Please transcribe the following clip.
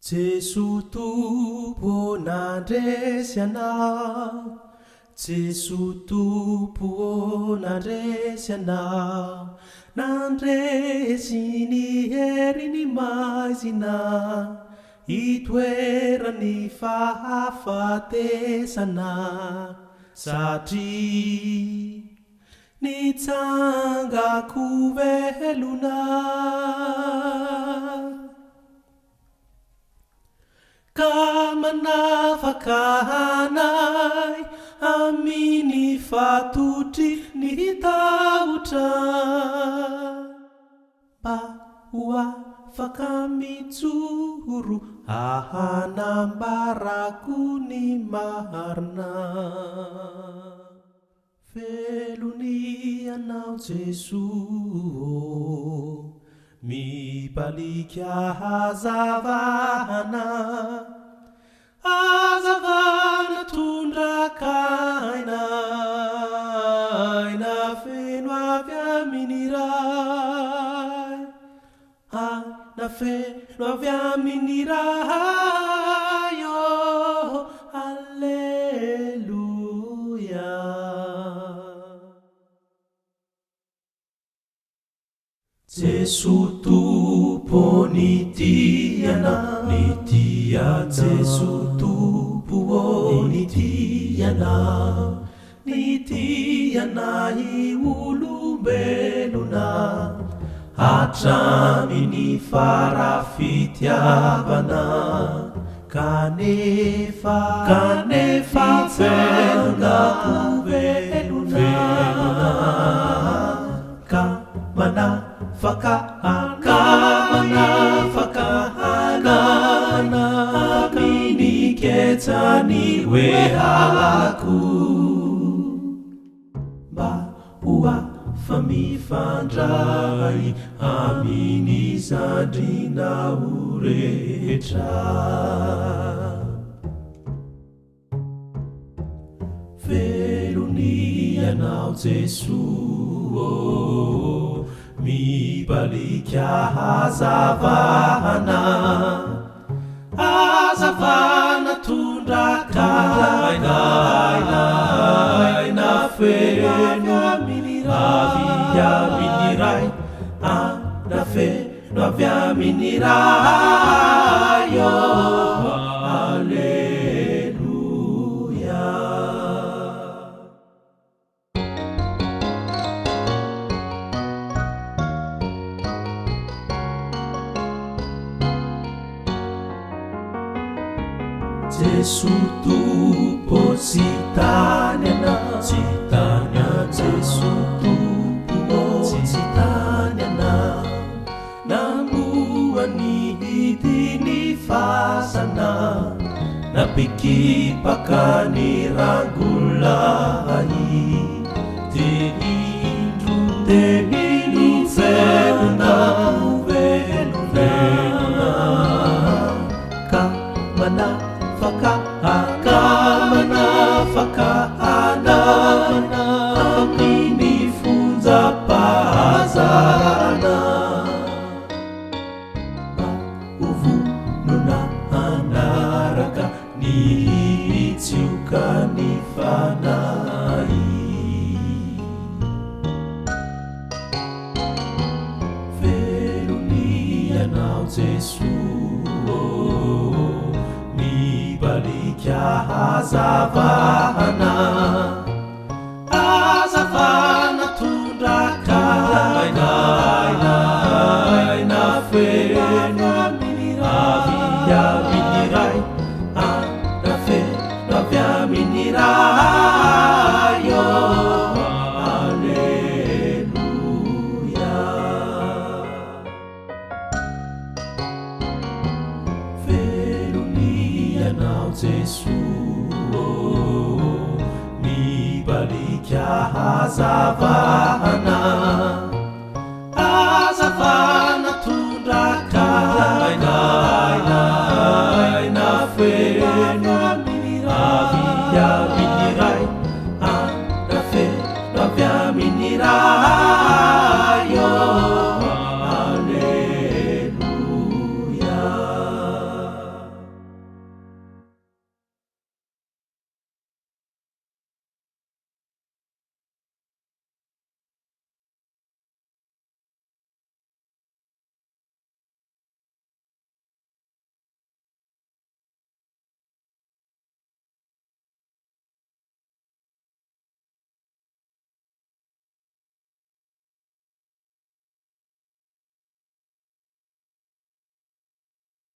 Jesu tupo nandresy anao, Jesu tupo nandresy anao, nandresy ny heriny maizina, itoerany fahafatesana, satria nitsangako velona. Ka manafaka anay amin'ny fatotry ny tahotra, mba ho afaka mijoro hanambarako ny marina. Velony anao Jesu, mipalika hazavana, hazavana tondrakaina, aina feno avy amin'ny ray, aina feno avy amin'ny ray, oh, alleluia. Jesu tupo nitiana, nitia Jesu tupo nitiana, nitiana iolombelona, hatraminy farafitiavana, kanefa velona ka manafaka aminy ketsany wehaku, mba ho afamifandray aminy zandrinao rehetra. Velony anao Jesu, mipalika hazavana, hazavana tondrakaina, aina feno avy amin'ny ray, aina feno avy amin'ny ray, oh, alleluia. Jesu tupo citaniana, Jesu tupo citaniana, namuany hidiny fasana, napikipakany rangolay, de indro velona, ka manafaka anana aminy funjapahazarana, uvonona anaraka ny tsioka ny fanay. Velony anao Jesu, mipalika hazavana, hazavana tondrakaina, aina feno avy amin'ny ray, aina feno avy amin'ny ray, oh, alleluia. Velony anao Jesu, mipalika hazavana,